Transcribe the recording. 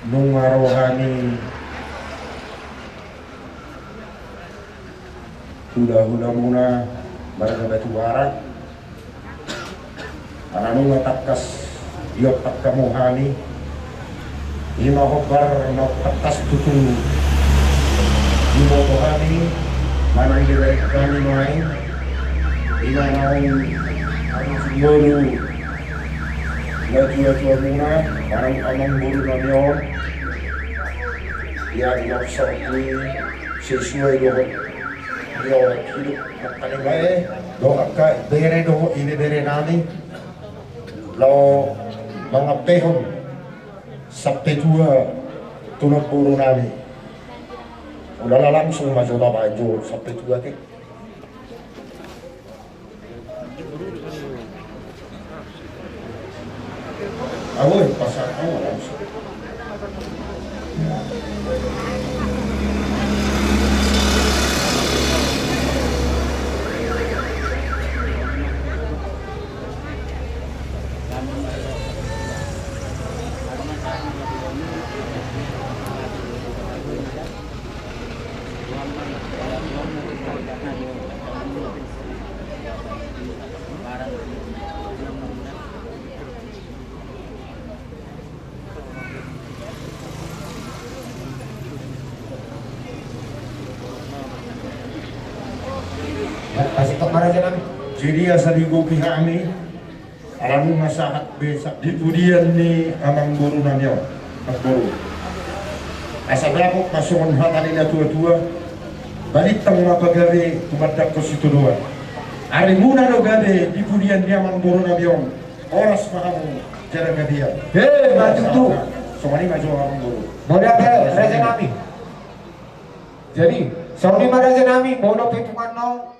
nung rohani hula-hula muna barang batu barat ananu takkas diok takkamuhani ima hobar no takkas tutu imotohani manang direkani main ima naung yolu lagi muna parang amang buru na niyo yang maksudnya sesuai dengan dia hidup paling doa ka bere do ini bere nani lo mga pehon sa petua tulad puro nani ulala langsung majola bajo sa petua ti awoy pasar ako langsung Pasok maraja namin. jadi asal ibu pihak ni alamu masahat besak dipudian ni amang guru nanyo guru asal berapa pasungan hatan ina tua-tua balik tang mapagawe tumadak ko situ dua ari muna no gabe dipudian ni amang guru nanyo oras paham cara gadia Maju tu. somani maju amang guru Moda raja namin. Jadi, saudi maraja namin, mono pitungan no